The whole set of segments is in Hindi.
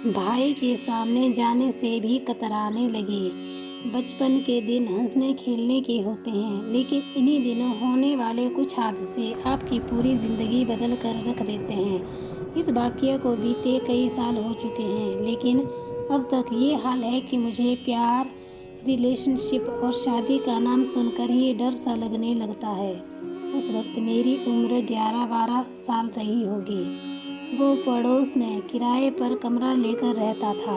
भाई के सामने जाने से भी कतराने लगे। बचपन के दिन हंसने खेलने के होते हैं, लेकिन इन्हीं दिनों होने वाले कुछ हादसे आपकी पूरी ज़िंदगी बदल कर रख देते हैं। इस वाक़या को बीते कई साल हो चुके हैं, लेकिन अब तक ये हाल है कि मुझे प्यार, रिलेशनशिप और शादी का नाम सुनकर ही डर सा लगने लगता है। उस वक्त मेरी उम्र 11-12 साल रही होगी। वो पड़ोस में किराए पर कमरा लेकर रहता था।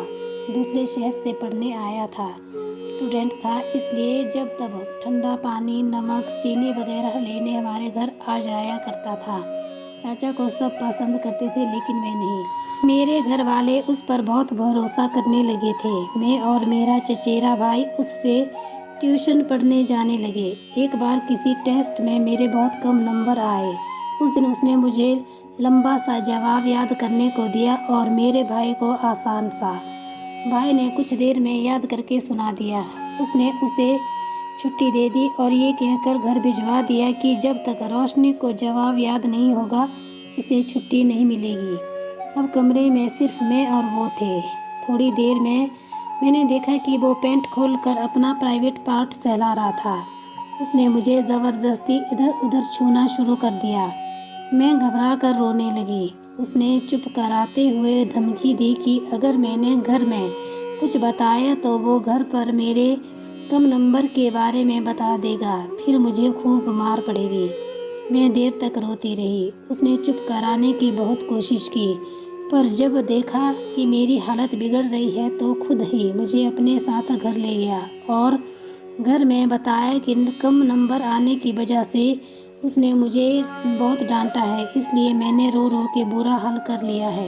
दूसरे शहर से पढ़ने आया था। स्टूडेंट था, इसलिए जब तब ठंडा पानी, नमक, चीनी वगैरह लेने हमारे घर आ जाया करता था। चाचा को सब पसंद करते थे, लेकिन मैं नहीं। मेरे घर वाले उस पर बहुत भरोसा करने लगे थे। मैं और मेरा चचेरा भाई उससे ट्यूशन पढ़ने जाने लगे। एक बार किसी टेस्ट में मेरे बहुत कम नंबर आए। उस दिन उसने मुझे लंबा सा जवाब याद करने को दिया और मेरे भाई को आसान सा। भाई ने कुछ देर में याद करके सुना दिया। उसने उसे छुट्टी दे दी और ये कहकर घर भिजवा दिया कि जब तक रोशनी को जवाब याद नहीं होगा, इसे छुट्टी नहीं मिलेगी। अब कमरे में सिर्फ मैं और वो थे। थोड़ी देर में मैंने देखा कि वो पैंट खोलकर अपना प्राइवेट पार्ट सहला रहा था। उसने मुझे ज़बरदस्ती इधर उधर छूना शुरू कर दिया। मैं घबरा कर रोने लगी। उसने चुप कराते हुए धमकी दी कि अगर मैंने घर में कुछ बताया तो वो घर पर मेरे कम नंबर के बारे में बता देगा, फिर मुझे खूब मार पड़ेगी। मैं देर तक रोती रही। उसने चुप कराने की बहुत कोशिश की, पर जब देखा कि मेरी हालत बिगड़ रही है तो खुद ही मुझे अपने साथ घर ले गया और घर में बताया कि कम नंबर आने की वजह से उसने मुझे बहुत डांटा है, इसलिए मैंने रो रो के बुरा हाल कर लिया है।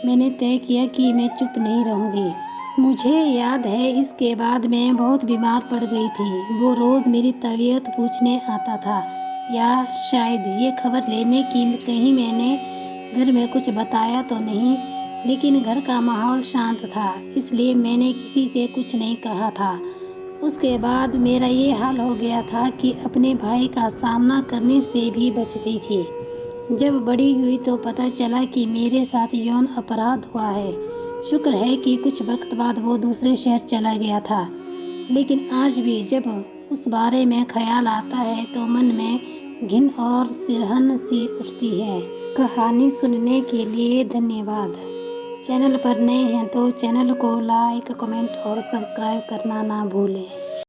मैंने तय किया कि मैं चुप नहीं रहूँगी। मुझे याद है इसके बाद मैं बहुत बीमार पड़ गई थी। वो रोज़ मेरी तबीयत पूछने आता था, या शायद ये खबर लेने की कहीं मैंने घर में कुछ बताया तो नहीं। लेकिन घर का माहौल शांत था, इसलिए मैंने किसी से कुछ नहीं कहा था। उसके बाद मेरा ये हाल हो गया था कि अपने भाई का सामना करने से भी बचती थी। जब बड़ी हुई तो पता चला कि मेरे साथ यौन अपराध हुआ है। शुक्र है कि कुछ वक्त बाद वो दूसरे शहर चला गया था, लेकिन आज भी जब उस बारे में ख्याल आता है तो मन में घिन और सिरहन सी उठती है। कहानी सुनने के लिए धन्यवाद। चैनल पर नए हैं तो चैनल को लाइक, कमेंट और सब्सक्राइब करना ना भूलें।